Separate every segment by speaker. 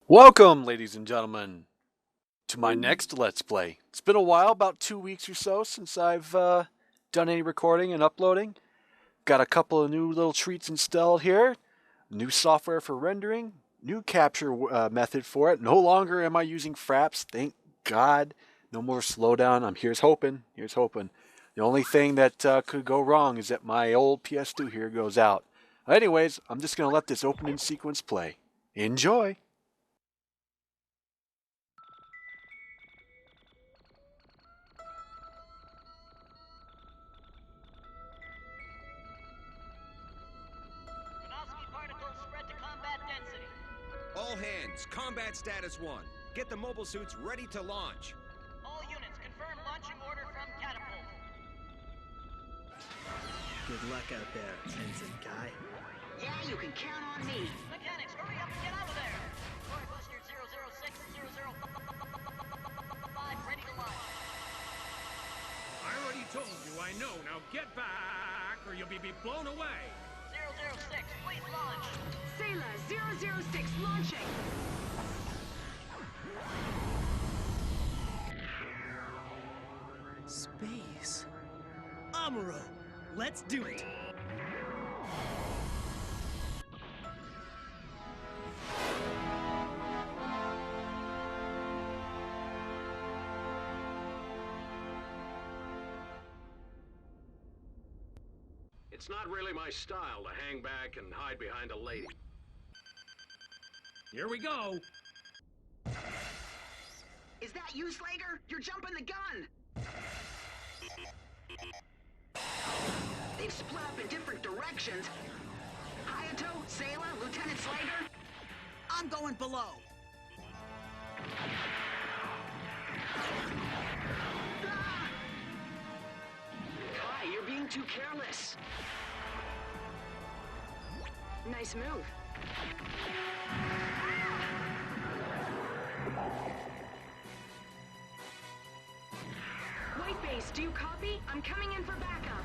Speaker 1: Welcome, ladies and gentlemen, to my next Let's Play. It's been a while, about 2 weeks or so, since I've done any recording and uploading. Got a couple of new little treats installed here. New software for rendering, new capture method for it. No longer am I using fraps, thank God. No more slowdown. Here's hoping. Here's hoping. The only thing that could go wrong is that my old PS2 here goes out. Anyways, I'm just going to let this opening sequence play. Enjoy!
Speaker 2: All hands, combat status 1. Get the mobile suits ready to launch.
Speaker 3: All units, confirm launching order from catapult.
Speaker 4: Good luck out there, ensign guy.
Speaker 5: Yeah, you can count on me.
Speaker 3: Mechanics, hurry up and get out of there! Glory Buster 006, 005, ready to launch.
Speaker 6: I already told you I know. Now get back, or you'll be blown away.
Speaker 3: 006, please launch.
Speaker 5: Sailor 006 launching.
Speaker 4: Space. Amuro, let's do it.
Speaker 7: It's not really my style to hang back and hide behind a lady.
Speaker 6: Here we go.
Speaker 5: Is that you, Slager? You're jumping the gun. They've split up in different directions. Hayato, Sailor, Lieutenant Slager. I'm going below. Ah! Kai, you're being too careless. Nice move. White base, do you copy? I'm coming in for backup.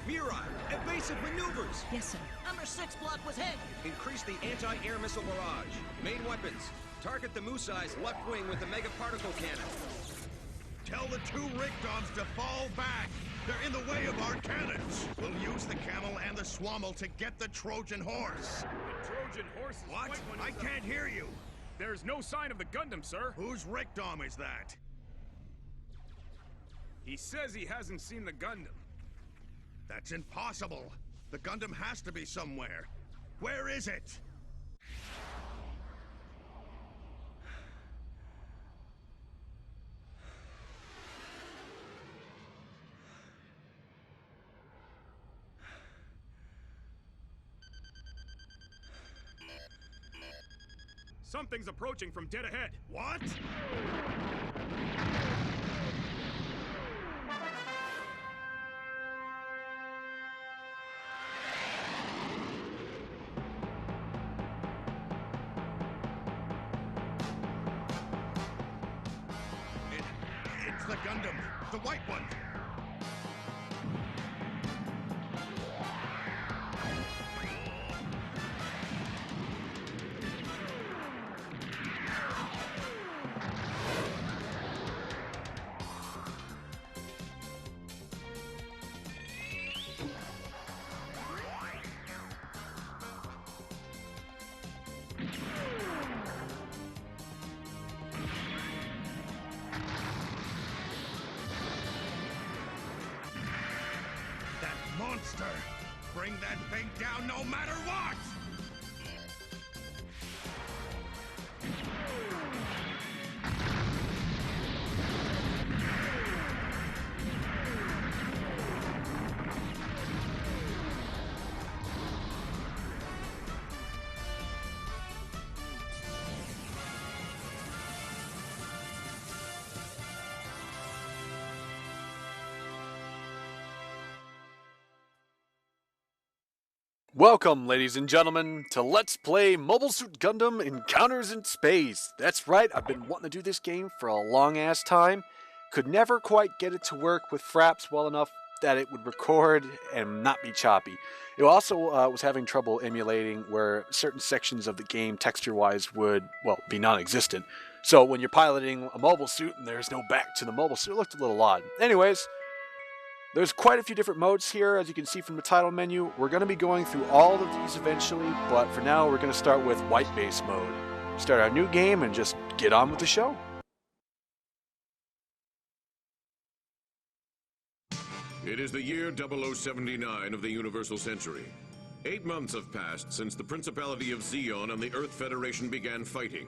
Speaker 2: Mirai, evasive maneuvers.
Speaker 8: Yes, sir.
Speaker 3: Number 6 block was hit.
Speaker 2: Increase the anti-air missile barrage. Main weapons. Target the Musai's left wing with the mega particle cannon.
Speaker 9: Tell the two Rickdoms to fall back. They're in the way of our cannons. We'll use the camel and the swammel to get the Trojan horse.
Speaker 6: The Trojan horse is
Speaker 9: What?
Speaker 6: quite one
Speaker 9: I
Speaker 6: of
Speaker 9: can't hear you.
Speaker 6: There's no sign of the Gundam, sir.
Speaker 9: Whose Rickdom is that?
Speaker 6: He says he hasn't seen the Gundam.
Speaker 9: That's impossible. The Gundam has to be somewhere. Where is it?
Speaker 6: Something's approaching from dead ahead.
Speaker 9: What? It's the Gundam, the white one. That monster! Bring that thing down no matter what!
Speaker 1: Welcome, ladies and gentlemen, to Let's Play Mobile Suit Gundam Encounters in Space. That's right, I've been wanting to do this game for a long-ass time. Could never quite get it to work with fraps well enough that it would record and not be choppy. It also was having trouble emulating where certain sections of the game, texture-wise, would, well, be non-existent. So when you're piloting a mobile suit and there's no back to the mobile suit, it looked a little odd. Anyways, there's quite a few different modes here, as you can see from the title menu. We're going to be going through all of these eventually, but for now we're going to start with white base mode. Start our new game and just get on with the show.
Speaker 7: It is the year 0079 of the Universal Century. 8 months have passed since the Principality of Zeon and the Earth Federation began fighting.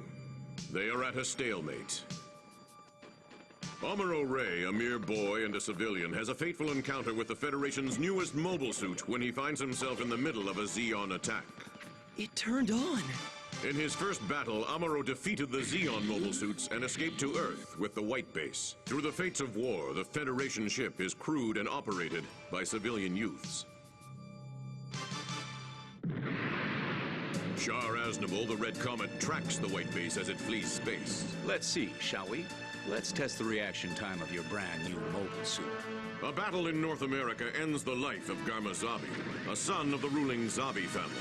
Speaker 7: They are at a stalemate. Amuro Ray, a mere boy and a civilian, has a fateful encounter with the Federation's newest mobile suit when he finds himself in the middle of a Zeon attack.
Speaker 4: It turned on.
Speaker 7: In his first battle, Amuro defeated the Zeon mobile suits and escaped to Earth with the White Base. Through the fates of war, the Federation ship is crewed and operated by civilian youths. Shar Aznable, the Red Comet, tracks the White Base as it flees space.
Speaker 8: Let's see, shall we? Let's test the reaction time of your brand new mobile suit.
Speaker 7: A battle in North America ends the life of Garma Zabi, a son of the ruling Zabi family.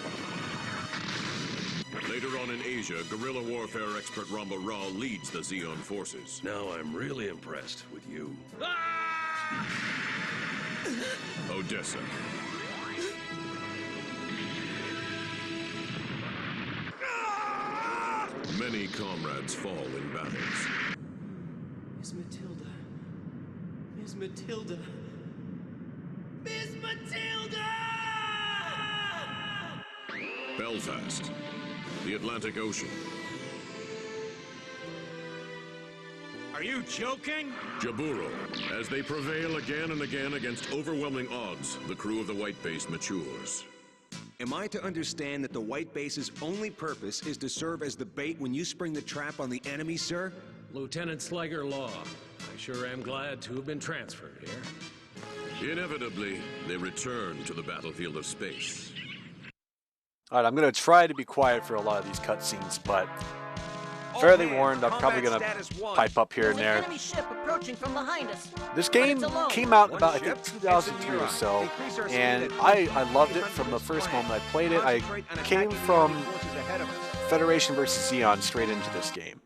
Speaker 7: Later on in Asia, guerrilla warfare expert Ramba Ra leads the Zeon forces.
Speaker 10: Now I'm really impressed with you.
Speaker 7: Odessa. Many comrades fall in battles.
Speaker 4: Miss Matilda. Miss Matilda. Miss Matilda!
Speaker 7: Belfast. The Atlantic Ocean.
Speaker 6: Are you joking?
Speaker 7: Jaburo. As they prevail again and again against overwhelming odds, the crew of the White Base matures.
Speaker 2: Am I to understand that the White Base's only purpose is to serve as the bait when you spring the trap on the enemy, sir?
Speaker 6: Lieutenant Slager Law, I sure am glad to have been transferred here.
Speaker 7: Inevitably, they return to the battlefield of space.
Speaker 1: Alright, I'm going to try to be quiet for a lot of these cutscenes, but fairly warned, I'm probably going to pipe up here and there.
Speaker 3: Enemy ship approaching from behind us.
Speaker 1: This game came out about, I think, 2003 or so, and I loved it from the first moment I played it. I came from Federation vs. Zeon straight into this game,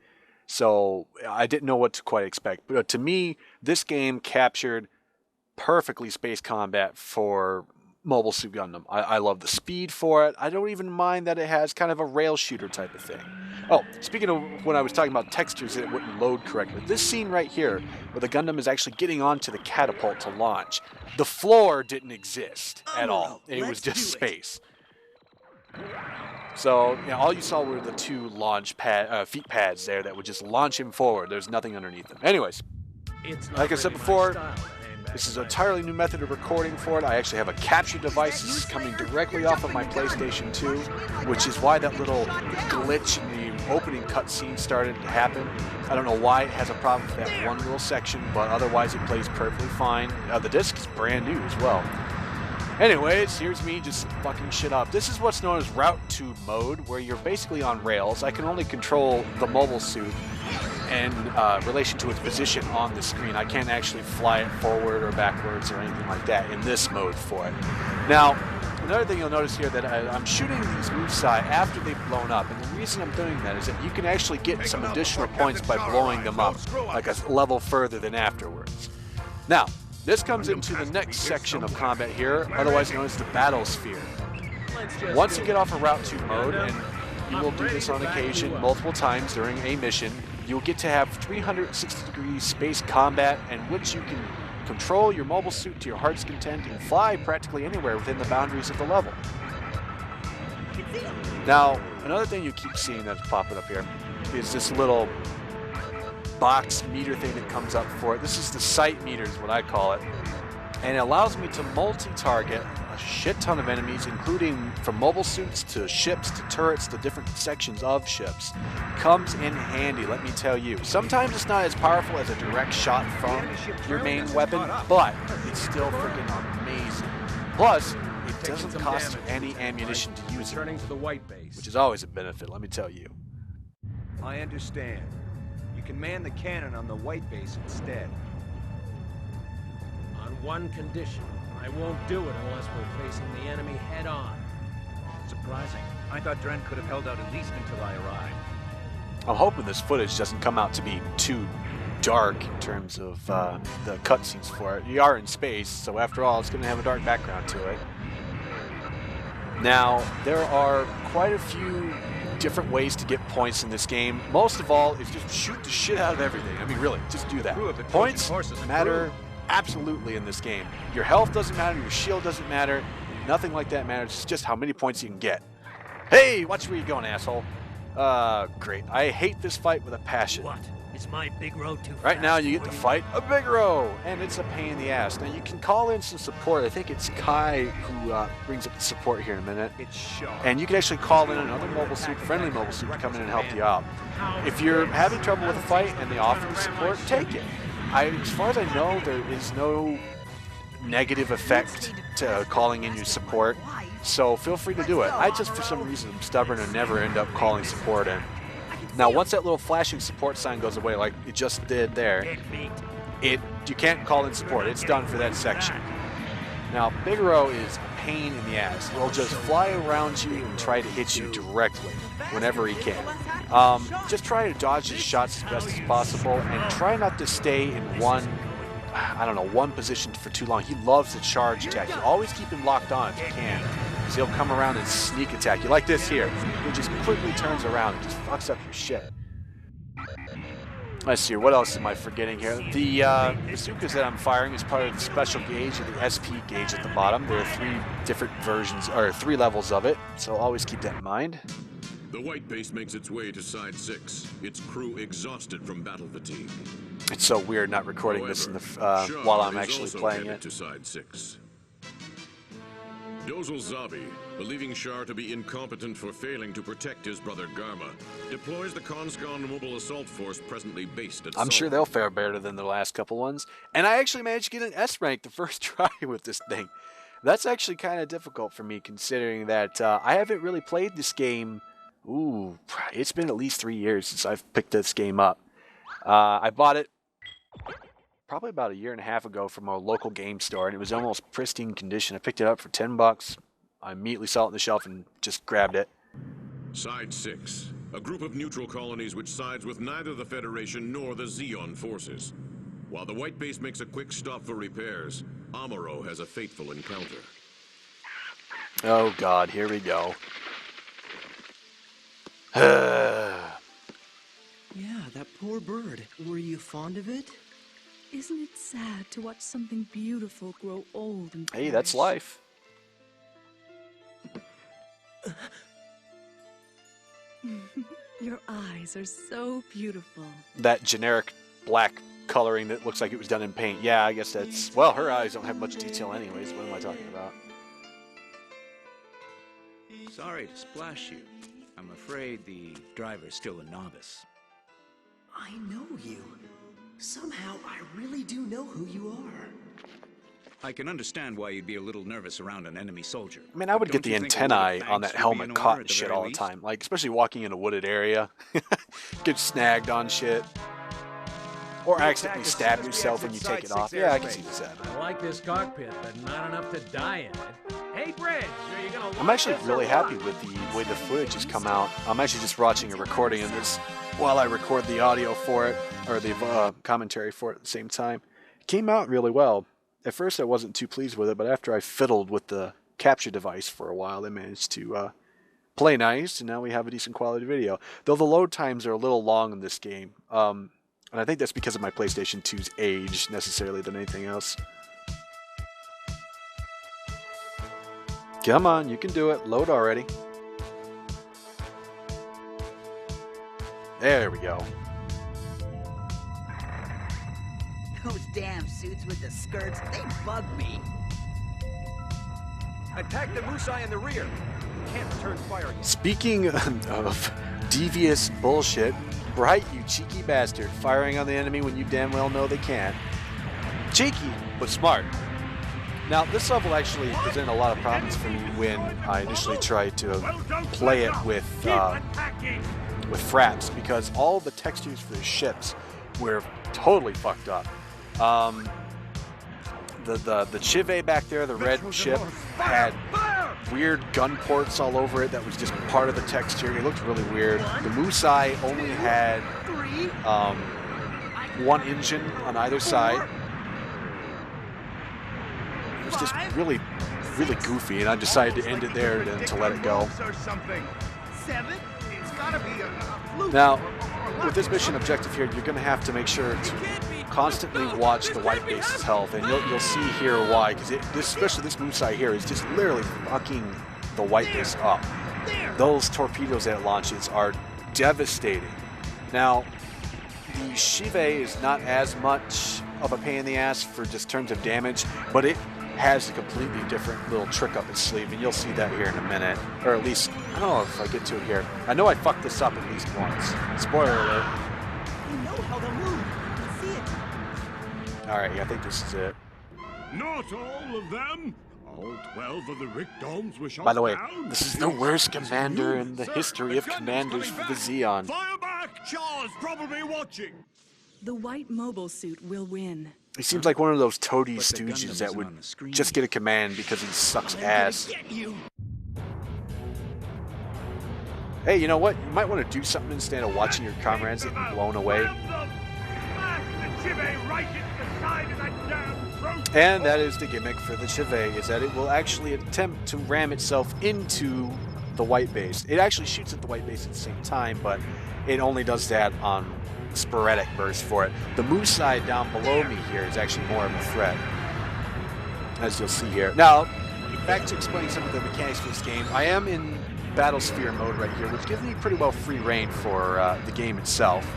Speaker 1: so I didn't know what to quite expect. But to me, this game captured perfectly space combat for Mobile Suit Gundam. I love the speed for it. I don't even mind that it has kind of a rail shooter type of thing. Oh, speaking of when I was talking about textures, it wouldn't load correctly. This scene right here, where the Gundam is actually getting onto the catapult to launch, the floor didn't exist at all. It was just space. So, you know, all you saw were the two launch feet pads there that would just launch him forward. There's nothing underneath them. Anyways, like I said before, this is an entirely new method of recording for it. I actually have a capture device. This is coming directly off of my PlayStation 2, which is why that little glitch in the opening cutscene started to happen. I don't know why it has a problem with that one little section, but otherwise it plays perfectly fine. The disc is brand new as well. Anyways, here's me just fucking shit up. This is what's known as route tube mode, where you're basically on rails. I can only control the mobile suit in relation to its position on the screen. I can't actually fly it forward or backwards or anything like that in this mode for it. Now, another thing you'll notice here that I'm shooting these moves after they've blown up, and the reason I'm doing that is that you can actually get some additional points by blowing them up, like a level further than afterwards. Now, this comes into the next section of combat here, otherwise known as the battle sphere. Once you get off of route 2 mode, and you will do this on occasion multiple times during a mission, you'll get to have 360-degree space combat in which you can control your mobile suit to your heart's content and fly practically anywhere within the boundaries of the level. Now, another thing you keep seeing that's popping up here is this little box meter thing that comes up for it. This is the sight meter is what I call it. And it allows me to multi-target a shit ton of enemies, including from mobile suits to ships to turrets to different sections of ships. Comes in handy, let me tell you. Sometimes it's not as powerful as a direct shot from your main weapon, but it's still freaking amazing. Plus, it doesn't cost you any ammunition to use it, which is always a benefit, let me tell you.
Speaker 2: I understand. You can man the cannon on the White Base instead.
Speaker 6: On one condition. I won't do it unless we're facing the enemy head on.
Speaker 8: Surprising. I thought Dren could have held out at least until I arrived.
Speaker 1: I'm hoping this footage doesn't come out to be too dark in terms of the cutscenes for it. You are in space, so after all, it's going to have a dark background to it. Now, there are quite a few different ways to get points in this game. Most of all is just shoot the shit out of everything. I mean, really, just do that. Points matter absolutely in this game. Your health doesn't matter, your shield doesn't matter, nothing like that matters. It's just how many points you can get. Hey, watch where you're going, asshole. Great. I hate this fight with a passion.
Speaker 11: What? Is my big road too
Speaker 1: Right
Speaker 11: fast
Speaker 1: now you get
Speaker 11: for
Speaker 1: to
Speaker 11: you?
Speaker 1: fight a big row, and it's a pain in the ass. Now you can call in some support. I think it's Kai who brings up the support here in a minute.
Speaker 8: It's sharp.
Speaker 1: And you can actually call in another mobile suit, friendly mobile suit, to come in and help you out. If you're having trouble with a fight and they offer you support, take it. As far as I know, there is no negative effect to calling in your support, so feel free to do it. I just, for some reason, am stubborn and never end up calling support in. Now, once that little flashing support sign goes away, like it just did there, you can't call in support. It's done for that section. Now, Bigaro is a pain in the ass. He'll just fly around you and try to hit you directly whenever he can. Just try to dodge his shots as best as possible and try not to stay in one position for too long. He loves the charge attack. You always keep him locked on if you can, because he'll come around and sneak attack you like this here. He just quickly turns around and just fucks up your shit. Let's see, what else am I forgetting here? The bazookas that I'm firing is part of the special gauge, or the SP gauge at the bottom. There are 3 different versions, or 3 levels of it, so always keep that in mind.
Speaker 7: The White Base makes its way to Side 6, its crew exhausted from battle fatigue.
Speaker 1: It's so weird not recording this in the
Speaker 7: Shaw
Speaker 1: while I'm
Speaker 7: is
Speaker 1: actually
Speaker 7: also
Speaker 1: playing
Speaker 7: headed
Speaker 1: it.
Speaker 7: to Side 6. Dozal Zabi, believing Shar to be incompetent for failing to protect his brother Garma, deploys the Conscon Mobile Assault Force presently based at
Speaker 1: I'm sure
Speaker 7: Solomon.
Speaker 1: they'll fare better than the last couple ones. And I actually managed to get an S rank the first try with this thing. That's actually kind of difficult for me, considering that I haven't really played this game. Ooh, it's been at least 3 years since I've picked this game up. I bought it probably about 1.5 years ago from a local game store, and it was almost pristine condition. I picked it up for $10. I immediately saw it on the shelf and just grabbed it.
Speaker 7: Side 6, a group of neutral colonies which sides with neither the Federation nor the Zeon forces. While the White Base makes a quick stop for repairs, Amuro has a fateful encounter.
Speaker 1: Oh god, here we go.
Speaker 4: Yeah, that poor bird. Were you fond of it?
Speaker 12: Isn't it sad to watch something beautiful grow old and
Speaker 1: Hey, that's
Speaker 12: perish?
Speaker 1: life.
Speaker 12: Your eyes are so beautiful.
Speaker 1: That generic black coloring that looks like it was done in paint. Yeah, I guess that's... Well, her eyes don't have much detail anyways. What am I talking about?
Speaker 8: Sorry to splash you. I'm afraid the driver's still a novice.
Speaker 4: I know you. Somehow, I really do know who you are.
Speaker 8: I can understand why you'd be a little nervous around an enemy soldier.
Speaker 1: I mean, I would
Speaker 8: Don't
Speaker 1: get the
Speaker 8: you think a word of
Speaker 1: antennae on
Speaker 8: thanks
Speaker 1: that
Speaker 8: would be
Speaker 1: helmet
Speaker 8: in
Speaker 1: caught
Speaker 8: order
Speaker 1: and
Speaker 8: at the
Speaker 1: shit
Speaker 8: very
Speaker 1: all the
Speaker 8: least?
Speaker 1: time. Like, especially walking in a wooded area. Get snagged on shit. Or accidentally stab yourself when you take it off. Yeah, I can see this happening.
Speaker 6: I like this cockpit, but not enough to die in it. Hey, Bridge, are you gonna
Speaker 1: I'm actually really happy with the way the footage has come out. I'm actually just watching a recording of this while I record the audio for it, or the commentary for it at the same time. It came out really well. At first I wasn't too pleased with it, but after I fiddled with the capture device for a while, I managed to play nice, and now we have a decent quality video. Though the load times are a little long in this game, and I think that's because of my PlayStation 2's age, necessarily, than anything else. Come on, you can do it. Load already. There we go.
Speaker 5: Those damn suits with the skirts, they bug me.
Speaker 2: Attack the Musai in the rear. Can't return fire yet.
Speaker 1: Speaking of devious bullshit, right, you cheeky bastard, firing on the enemy when you damn well know they can't. Cheeky, but smart. Now, this level actually presented a lot of problems for me when I initially tried to play it with fraps, because all the textures for the ships were totally fucked up. the Chive back there, the red ship, had weird gun ports all over it that was just part of the texture. It looked really weird. The Musai only had one engine on either side. It was just really goofy, and I decided to end it there and to let it go. Now, with this mission objective here, you're going to have to make sure to constantly watch the white base's health, and you'll see here why, because especially this Musai here is just literally fucking the white base up. Those torpedoes that it launches are devastating. Now, the Shive is not as much of a pain in the ass for just terms of damage, but it has a completely different little trick up its sleeve, and you'll see that here in a minute. Or at least, I don't know if I get to it here. I know I fucked this up at least once. Spoiler alert.
Speaker 4: You know how they'll move. You can see it.
Speaker 1: Alright, yeah, I think this is it.
Speaker 6: Not all of them. All 12 of the Rickdoms were shot
Speaker 1: By the way,
Speaker 6: down.
Speaker 1: this is the worst commander in the history of commanders for the Zeon.
Speaker 6: Fire back! Shaw's probably watching.
Speaker 12: The white mobile suit will win.
Speaker 1: He seems like one of those toady
Speaker 8: But the Gundam
Speaker 1: stooges that
Speaker 8: isn't
Speaker 1: would
Speaker 8: on the screen.
Speaker 1: just get a command because he sucks ass. Hey, you know what? You might want to do something instead of watching your comrades get blown away. And that is the gimmick for the Chive, is that it will actually attempt to ram itself into the white base. It actually shoots at the white base at the same time, but it only does that on sporadic bursts for it. The Musai down below me here is actually more of a threat, as you'll see here. Now, back to explaining some of the mechanics for this game. I am in Battlesphere mode right here, which gives me pretty well free reign for the game itself.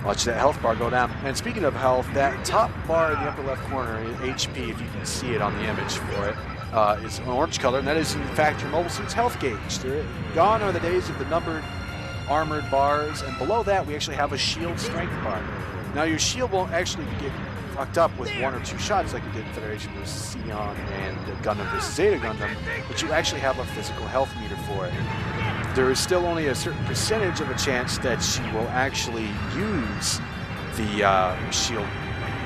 Speaker 1: Watch that health bar go down. And speaking of health, that top bar in the upper left corner, HP, if you can see it on the image for it, is an orange color, and that is in fact your mobile suit's health gauge. Gone are the days of the numbered armored bars, and below that we actually have a shield strength bar. Now your shield won't actually get fucked up with one or two shots like it did in Federation vs. Zeon and Gundam vs. Zeta Gundam, but you actually have a physical health meter for it. There is still only a certain percentage of a chance that she will actually use the shield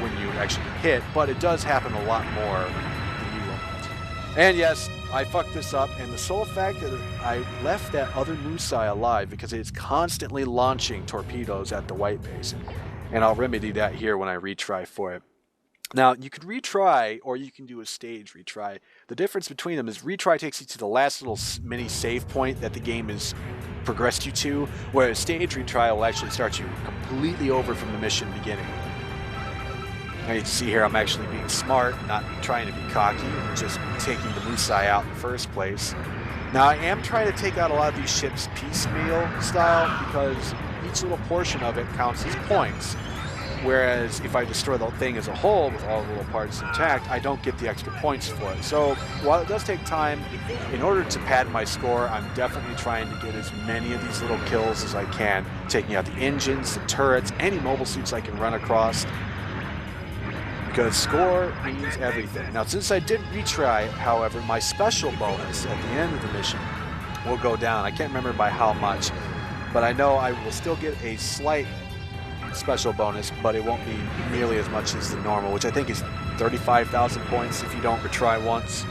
Speaker 1: when you actually get hit, but it does happen a lot more than you will. And yes, I fucked this up, and the sole fact that I left that other Musai alive because it's constantly launching torpedoes at the white base, and I'll remedy that here when I retry for it. Now, you could retry, or you can do a stage retry. The difference between them is retry takes you to the last little mini save point that the game has progressed you to, whereas stage retry will actually start you completely over from the mission beginning. Now you can see here I'm actually being smart, not trying to be cocky, just taking the Musai out in the first place. Now I am trying to take out a lot of these ships piecemeal style because each little portion of it counts as points. Whereas if I destroy the thing as a whole with all the little parts intact, I don't get the extra points for it. So while it does take time, in order to pad my score, I'm definitely trying to get as many of these little kills as I can, taking out the engines, the turrets, any mobile suits I can run across. Because score means everything. Now since I did retry, however, my special bonus at the end of the mission will go down. I can't remember by how much, but I know I will still get a slight special bonus, but it won't be nearly as much as the normal, which I think is 35,000 points if you don't retry once.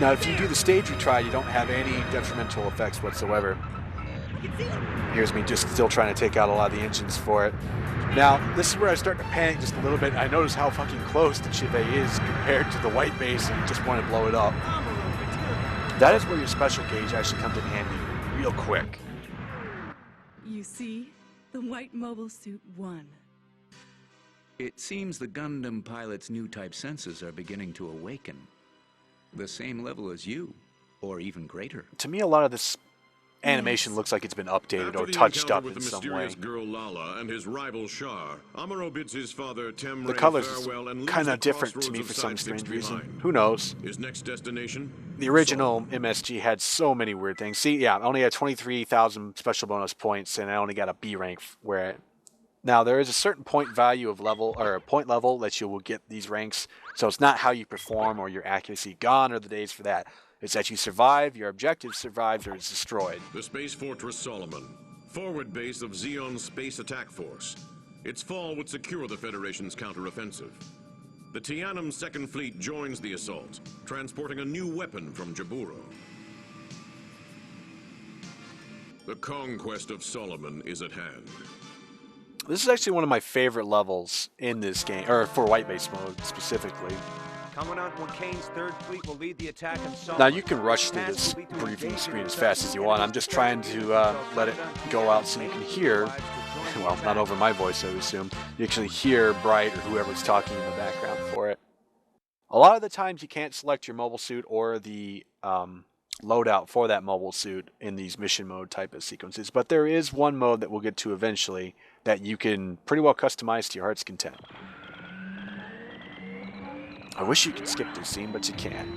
Speaker 1: Now if you do the stage retry, you don't have any detrimental effects whatsoever. Here's me just still trying to take out a lot of the engines for it. Now this is where I start to panic just a little bit. I notice how fucking close the Chive is compared to the white base and just want to blow it up. That is where your special gauge actually comes in handy real quick.
Speaker 12: You see? The white mobile suit won.
Speaker 8: It seems the Gundam pilot's new type senses are beginning to awaken. The same level as you, or even greater.
Speaker 1: To me, a lot of this animation looks like it's been updated or touched up in some way.
Speaker 7: With the mysterious girl Lala and his rival Shar, Amuro bids his father Temray
Speaker 1: The colors
Speaker 7: farewell and leaves
Speaker 1: kind
Speaker 7: the
Speaker 1: of different to
Speaker 7: crossroads
Speaker 1: me
Speaker 7: of
Speaker 1: for some
Speaker 7: Side Six
Speaker 1: strange reason.
Speaker 7: behind.
Speaker 1: Who knows?
Speaker 7: His next destination?
Speaker 1: The original MSG had so many weird things. See, yeah, I only had 23,000 special bonus points, and I only got a B rank. Now there is a certain point value of level or point level that you will get these ranks. So it's not how you perform or your accuracy. Gone are the days for that. It's that you survive, your objective survives, or is destroyed.
Speaker 7: The Space Fortress Solomon, forward base of Zeon's Space Attack Force. Its fall would secure the Federation's counteroffensive. the Tianum Second Fleet joins the assault, transporting a new weapon from Jaburo. The conquest of Solomon is at hand.
Speaker 1: This is actually one of my favorite levels in this game, or for white base mode specifically.
Speaker 2: Commandant Wakane's Third Fleet will lead the attack on Solomon.
Speaker 1: Now you can rush through this briefing screen as fast as you want. I'm just trying to let it go out so you can hear, well, not over my voice I would assume, you actually hear Bright or whoever's talking in the background for it. A lot of the times you can't select your mobile suit or the loadout for that mobile suit in these mission mode type of sequences, but there is one mode that we'll get to eventually that you can pretty well customize to your heart's content. I wish you could skip this scene, but you can't.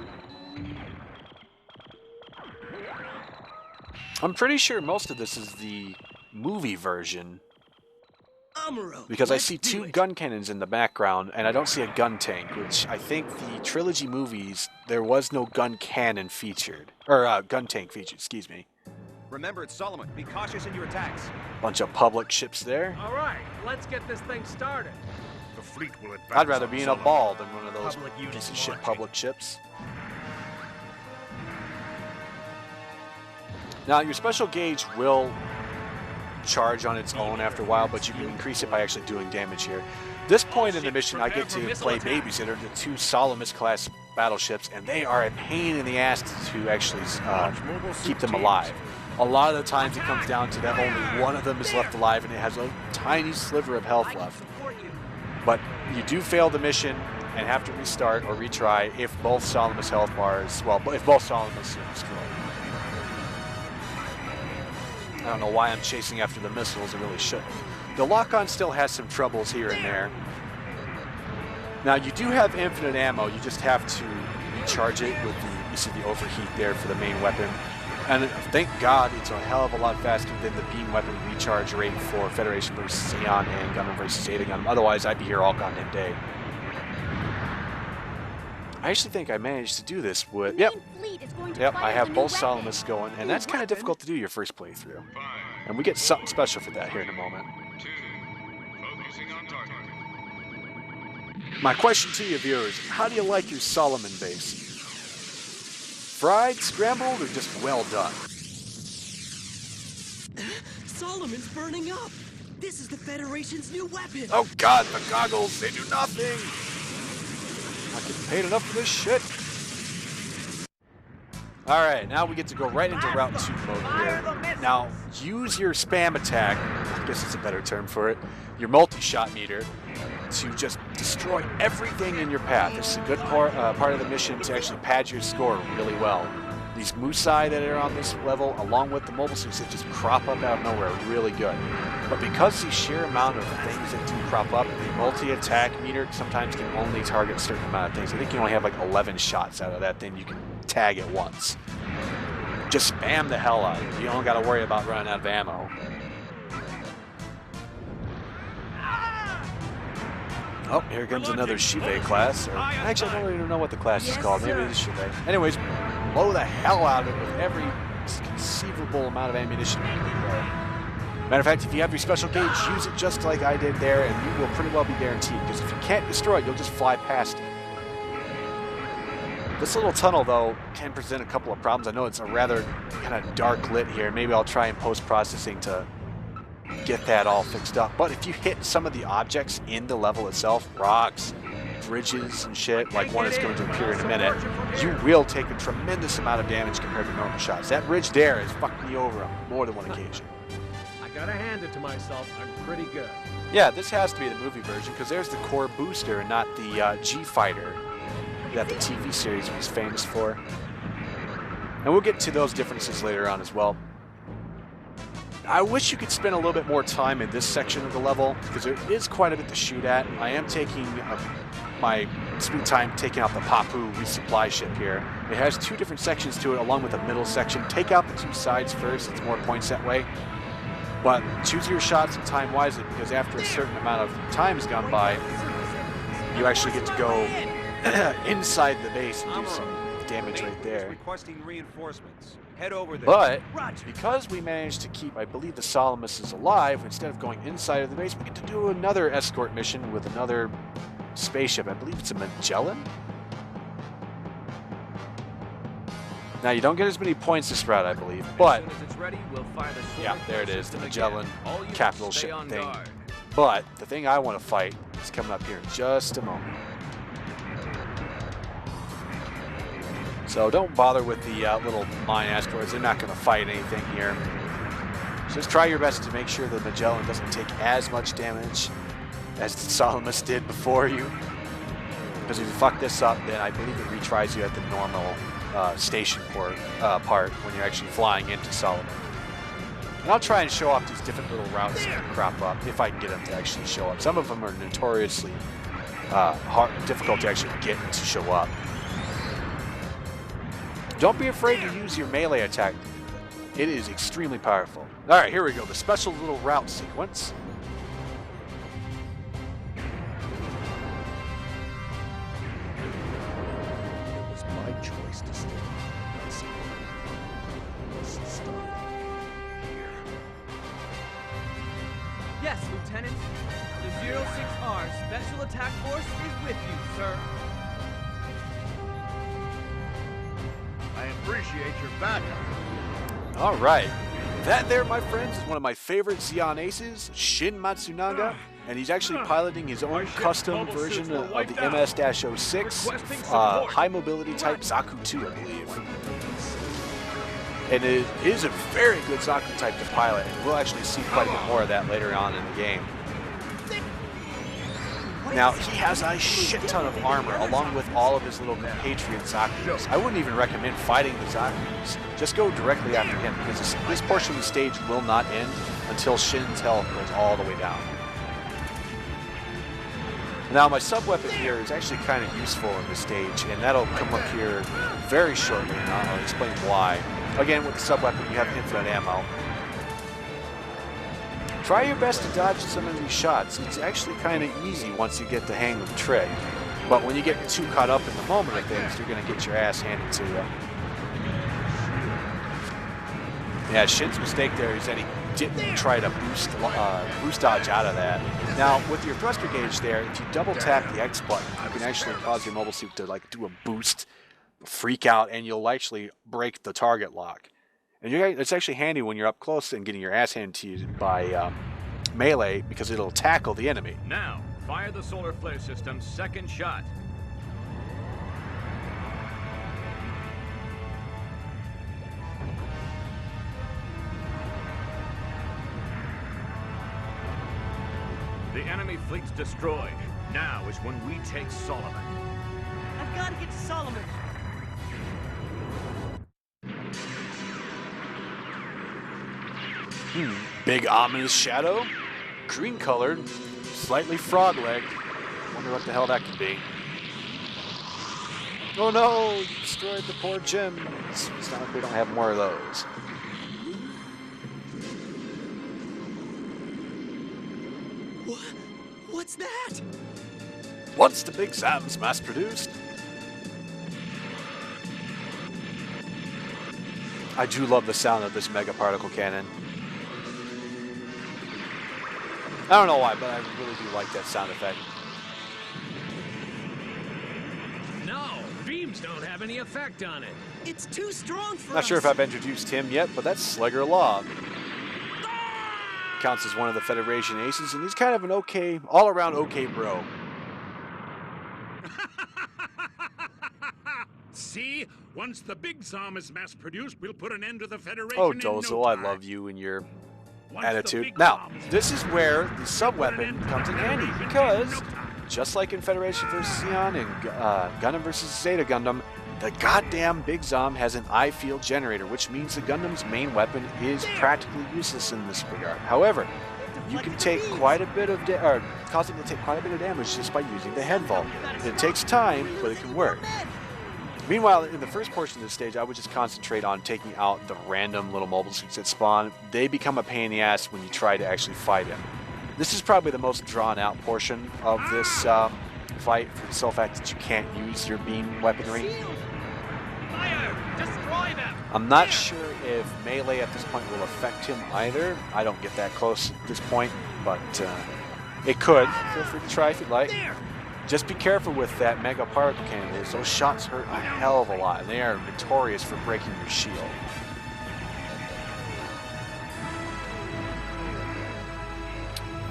Speaker 1: I'm pretty sure most of this is the movie version, because I see two gun cannons in the background, and I don't see a gun tank, which I think the trilogy movies, there was no gun cannon featured. Or, gun tank featured, excuse me.
Speaker 2: Remember, it's Solomon. Be cautious in your attacks.
Speaker 1: Bunch of public ships there.
Speaker 6: All right, let's get this thing started.
Speaker 9: The fleet will advance.
Speaker 1: I'd rather be in a
Speaker 9: Solomon.
Speaker 1: ball than one of those
Speaker 6: Public units
Speaker 1: piece of shit
Speaker 6: marching.
Speaker 1: public ships. Now, your special gauge will charge on its own after a while, but you can increase it by actually doing damage here. This point in the mission, I get to play babysitter to two Salamis-class battleships, and they are a pain in the ass to actually keep them alive. A lot of the times it comes down to that only one of them is left alive, and it has a tiny sliver of health left. But you do fail the mission and have to restart or retry if both Salamis health bars, well, if both Salamis are destroyed. I don't know why I'm chasing after the missiles, I really shouldn't. The lock-on still has some troubles here and there. Now you do have infinite ammo, you just have to recharge it with the, you see the overheat there for the main weapon. And thank God it's a hell of a lot faster than the beam weapon recharge rate for Federation versus Xeon and Gundam versus Zeta Gundam. Otherwise, I'd be here all goddamn day. I actually think I managed to do this with... Yep, I have both Salamis going, and that's kind of difficult to do your first playthrough. And we get something special for that here in a moment. My question to you viewers, how do you like your Solomon base? Fried, scrambled, or just well done?
Speaker 4: Solomon's burning up! This is the Federation's new weapon!
Speaker 1: Oh god, the goggles, they do nothing! I get paid enough for this shit. Alright, now we get to go right into Route 2 mode here. Now, use your spam attack, I guess it's a better term for it, your multi-shot meter, to just destroy everything in your path. This is a good part of the mission to actually pad your score really well. These Musai that are on this level, along with the mobile suits that just crop up out of nowhere, are really good. But because the sheer amount of things that do crop up, the multi-attack meter sometimes can only target a certain amount of things. I think you only have like 11 shots out of that thing you can tag at once. Just spam the hell out of it. You don't got to worry about running out of ammo. Oh, here comes another Shive class. Or, actually, I don't even know what the class is called. Maybe it is Shive. Anyways, blow the hell out of it with every conceivable amount of ammunition you can throw. Matter of fact, if you have your special gauge, use it just like I did there, and you will pretty well be guaranteed. Because if you can't destroy it, you'll just fly past it. This little tunnel, though, can present a couple of problems. I know it's a rather kind of dark lit here. Maybe I'll try in post-processing to get that all fixed up. But if you hit some of the objects in the level itself, rocks, bridges and shit, like one is going to appear in a minute, you will take a tremendous amount of damage compared to normal shots. That bridge there has fucked me over on more than one occasion.
Speaker 6: I gotta hand it to myself, I'm pretty good.
Speaker 1: Yeah, this has to be the movie version, because there's the core booster and not the G-Fighter that the TV series was famous for. And we'll get to those differences later on as well. I wish you could spend a little bit more time in this section of the level, because there is quite a bit to shoot at. I am taking my sweet time taking out the Papu resupply ship here. It has two different sections to it, along with a middle section. Take out the two sides first, it's more points that way. But choose your shots and time wisely, because after a certain amount of time has gone by, you actually get to go inside the base and do some damage right there.
Speaker 2: Requesting reinforcements. Head over there.
Speaker 1: But because we managed to keep, I believe, the Salamis is alive, instead of going inside of the base, we get to do another escort mission with another spaceship. I believe it's a Magellan? Now, you don't get as many points this route, I believe, but...
Speaker 13: As soon as it's ready, we'll fire the solar
Speaker 1: Yeah, there it
Speaker 13: flare
Speaker 1: is, the
Speaker 13: system
Speaker 1: Magellan
Speaker 13: again. All units
Speaker 1: capital
Speaker 13: stay
Speaker 1: ship
Speaker 13: on
Speaker 1: thing.
Speaker 13: guard.
Speaker 1: But the thing I want to fight is coming up here in just a moment. So don't bother with the little mine asteroids. They're not going to fight anything here. Just try your best to make sure the Magellan doesn't take as much damage as the Salamis did before you. Because if you fuck this up, then I believe it retries you at the normal station part when you're actually flying into Solomon. And I'll try and show off these different little routes that crop up if I can get them to actually show up. Some of them are notoriously difficult to actually get to show up. Don't be afraid to use your melee attack. It is extremely powerful. Alright, here we go. The special little route sequence.
Speaker 10: It was my choice to stay. Let's start here.
Speaker 13: Yes, Lieutenant. The 06R Special Attack Force is with you, sir.
Speaker 9: I appreciate your backup.
Speaker 1: Alright. That there, my friends, is one of my favorite Zeon aces, Shin Matsunaga, and he's actually piloting his own custom version of the MS-06, high mobility type Zaku 2, I believe. And it is a very good Zaku type to pilot, and we'll actually see quite a bit more of that later on in the game. Now, he has a shit ton of armor, along with all of his little compatriot Zakus. I wouldn't even recommend fighting the Zakus. Just go directly after him, because this portion of the stage will not end until Shin's health goes all the way down. Now, my sub-weapon here is actually kind of useful in this stage, and that'll come up here very shortly, and I'll explain why. Again, with the sub-weapon, you have infinite ammo. Try your best to dodge some of these shots. It's actually kind of easy once you get the hang of the trick. But when you get too caught up in the moment of things, you're going to get your ass handed to you. Yeah, Shin's mistake there is that he didn't try to boost dodge out of that. Now, with your thruster gauge there, if you double tap the X button, you can actually cause your mobile suit to like do a boost, freak out, and you'll actually break the target lock. And it's actually handy when you're up close and getting your ass handed to you by melee, because it'll tackle the enemy.
Speaker 6: Now, fire the solar flare system's second shot. The enemy fleet's destroyed. Now is when we take Solomon.
Speaker 11: I've got to get to Solomon.
Speaker 1: Big ominous shadow, green colored, slightly frog-legged. Wonder what the hell that could be. Oh no, you destroyed the poor gem. It's not like we don't have more of those.
Speaker 4: What's that?
Speaker 1: Once the Big Zam's mass-produced. I do love the sound of this mega particle cannon. I don't know why, but I really do like that sound effect.
Speaker 6: No, beams don't have any effect on it.
Speaker 4: It's too strong for us.
Speaker 1: Not sure if I've introduced him yet, but that's Slugger Law. Counts as one of the Federation aces, and he's kind of an okay, all-around okay bro.
Speaker 6: See? Once the Big Zam is mass-produced, we'll put an end to the Federation
Speaker 1: Oh,
Speaker 6: in
Speaker 1: Dozo,
Speaker 6: no
Speaker 1: I
Speaker 6: time.
Speaker 1: love you and your
Speaker 6: Once
Speaker 1: attitude.
Speaker 6: the Big
Speaker 1: Now,
Speaker 6: Zam is
Speaker 1: this is where the sub-weapon comes in handy, because just like in Federation vs. Zeon and Gundam vs. Zeta Gundam, the goddamn Big Zam has an eye field generator, which means the Gundam's main weapon is practically useless in this regard. However, you can take quite a bit of cause it to take quite a bit of damage just by using the head vault. It takes time, but it can work. Meanwhile, in the first portion of the stage, I would just concentrate on taking out the random little mobile suits that spawn. They become a pain in the ass when you try to actually fight him. This is probably the most drawn out portion of this fight, for the sole fact that you can't use your beam weaponry.
Speaker 6: Fire! Destroy them!
Speaker 1: I'm not sure if melee at this point will affect him either. I don't get that close at this point, but it could. Feel free to try if you'd like. Just be careful with that mega particle cannon. Those shots hurt a hell of a lot, and they are notorious for breaking your shield.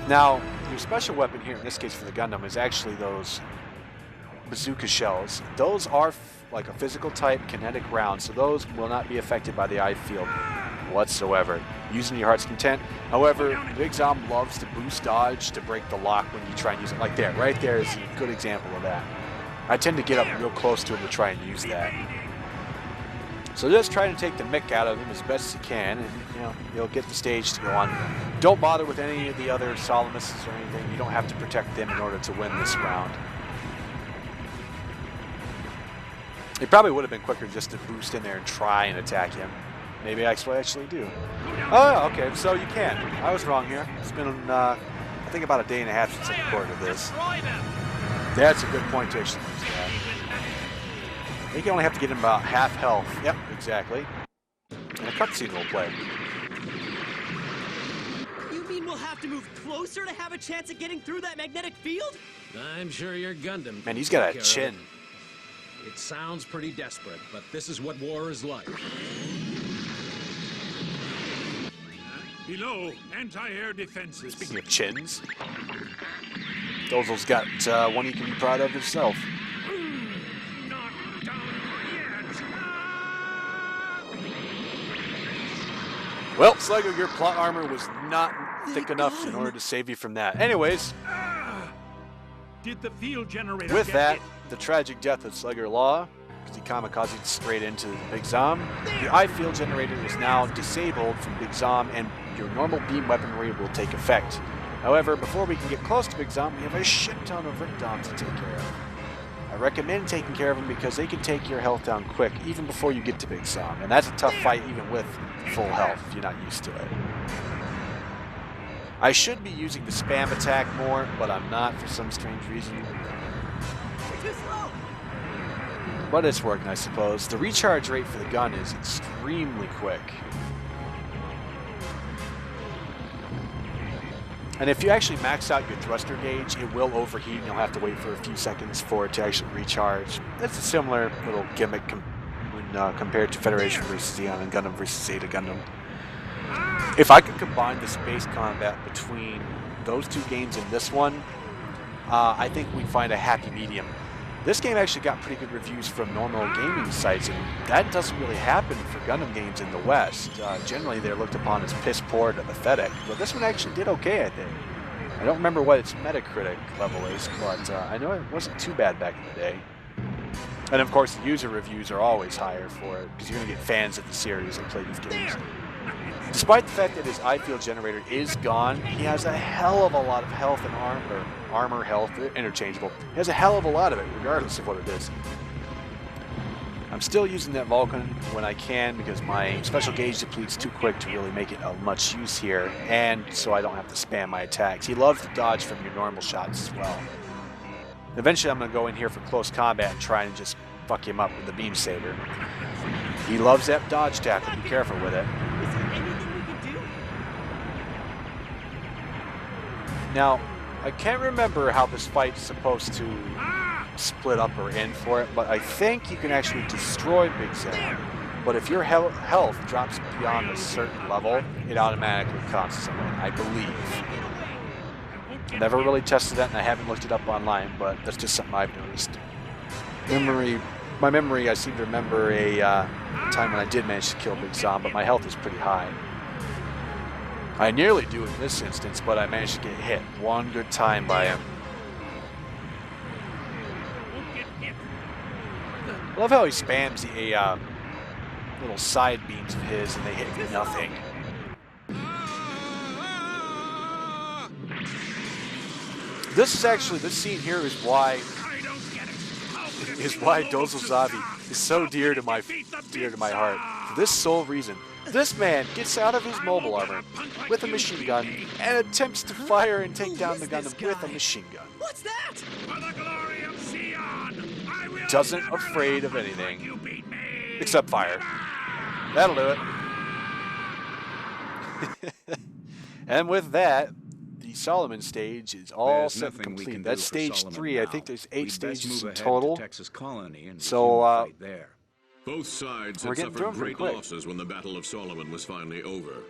Speaker 1: Now, your special weapon here, in this case for the Gundam, is actually those bazooka shells. Those are like a physical type kinetic round, so those will not be affected by the eye field whatsoever. Using your heart's content. However, Big Zam loves to boost dodge to break the lock when you try and use it like that. Right there is a good example of that. I tend to get up real close to him to try and use that. So just try to take the mick out of him as best as you can, and you'll get the stage to go on. Don't bother with any of the other Solomuses or anything. You don't have to protect them in order to win this round. It probably would have been quicker just to boost in there and try and attack him. Maybe that's what I actually do. Oh, okay, so you can. I was wrong here. It's been, I think, about a day and a half since I recorded this. That's a good point to actually use that. I think you only have to get him about half health. Yep, exactly. And a cutscene will play.
Speaker 11: You mean we'll have to move closer to have a chance at getting through that magnetic field?
Speaker 2: I'm sure your Gundam.
Speaker 1: Man, he's got a chin.
Speaker 2: It sounds pretty desperate, but this is what war is like.
Speaker 6: Below, anti-air defenses.
Speaker 1: Speaking of chins, Dozel's got one he can be proud of himself. Well, Sluggo, your plot armor was not thick enough in order to save you from that. Anyways,
Speaker 6: Did the field generator
Speaker 1: with
Speaker 6: get
Speaker 1: that,
Speaker 6: hit?
Speaker 1: the tragic death of Slugger Law, because he kamikazed straight into Big Zam, the eye field generator is now disabled from Big Zam, and your normal beam weaponry will take effect. However, before we can get close to Big Zam, we have a shit ton of Rickdoms to take care of. I recommend taking care of them because they can take your health down quick, even before you get to Big Zam, and that's a tough fight even with full health if you're not used to it. I should be using the spam attack more, but I'm not for some strange reason.
Speaker 11: Too slow.
Speaker 1: But it's working, I suppose. The recharge rate for the gun is extremely quick. And if you actually max out your thruster gauge, it will overheat and you'll have to wait for a few seconds for it to actually recharge. That's a similar little gimmick when compared to Federation vs. Xeon and Gundam vs. Zeta Gundam. If I could combine the space combat between those two games and this one, I think we'd find a happy medium. This game actually got pretty good reviews from normal gaming sites, and that doesn't really happen for Gundam games in the West. Generally, they're looked upon as piss poor to pathetic, but this one actually did okay, I think. I don't remember what its Metacritic level is, but I know it wasn't too bad back in the day. And of course, the user reviews are always higher for it, because you're going to get fans of the series that play these games. Despite the fact that his eye field generator is gone, he has a hell of a lot of health and armor health, interchangeable. He has a hell of a lot of it, regardless of what it is. I'm still using that Vulcan when I can because my special gauge depletes too quick to really make it of much use here, and so I don't have to spam my attacks. He loves to dodge from your normal shots as well. Eventually I'm going to go in here for close combat and try and just fuck him up with the beam saber. He loves that dodge tackle, be careful with it.
Speaker 11: Is there anything we can do?
Speaker 1: Now, I can't remember how this fight's supposed to split up or end for it, but I think you can actually destroy Big Zam. But if your health drops beyond a certain level, it automatically counts as a win, I believe. Never really tested that, and I haven't looked it up online, but that's just something I've noticed. My memory, I seem to remember a time when I did manage to kill Big Zam, but my health is pretty high. I nearly do in this instance, but I managed to get hit one good time by him. I love how he spams the little side beams of his and they hit nothing. This scene here is why Dozelzavi is so dear to my heart. For this sole reason. This man gets out of his mobile armor with a machine gun and attempts to fire and take down the Gundam with a machine gun.
Speaker 11: What's that?
Speaker 6: For the glory of Zeon, I will
Speaker 1: Doesn't
Speaker 6: never
Speaker 1: afraid of
Speaker 6: let you
Speaker 1: anything
Speaker 6: beat me.
Speaker 1: except fire. That'll do it. And with that, the Solomon stage is all
Speaker 8: There's
Speaker 1: set and
Speaker 8: nothing we
Speaker 1: complete.
Speaker 8: can
Speaker 1: That's
Speaker 8: do for
Speaker 1: stage
Speaker 8: Solomon
Speaker 1: 3. I
Speaker 8: now.
Speaker 1: think there's 8
Speaker 8: We'd best
Speaker 1: stages
Speaker 8: move
Speaker 1: in
Speaker 8: ahead
Speaker 1: total.
Speaker 8: to Texas Colony and
Speaker 1: So,
Speaker 8: resume the fight there.
Speaker 7: Both sides
Speaker 1: We're
Speaker 7: had
Speaker 1: getting through 'em
Speaker 7: suffered
Speaker 1: pretty
Speaker 7: great
Speaker 1: quick.
Speaker 7: losses when the Battle of Solomon was finally over.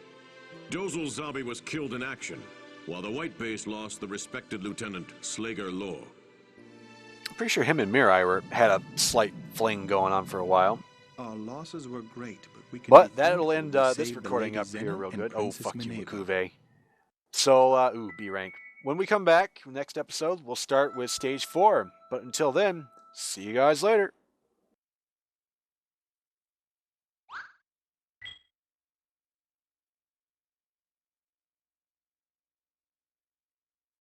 Speaker 7: Dozel Zabi was killed in action, while the White Base lost the respected Lieutenant Slager Law.
Speaker 1: I'm pretty sure him and Mirai had a slight fling going on for a while.
Speaker 14: Our losses were great, but we can
Speaker 1: But
Speaker 14: be
Speaker 1: that'll
Speaker 14: thankful
Speaker 1: end
Speaker 14: we
Speaker 1: this
Speaker 14: saved the
Speaker 1: recording
Speaker 14: Lady
Speaker 1: up here
Speaker 14: Zeno
Speaker 1: real
Speaker 14: and
Speaker 1: good. Oh,
Speaker 14: Princess
Speaker 1: fuck you,
Speaker 14: Minerva.
Speaker 1: Makuve. So, B rank. When we come back, next episode, we'll start with stage 4. But until then, see you guys later.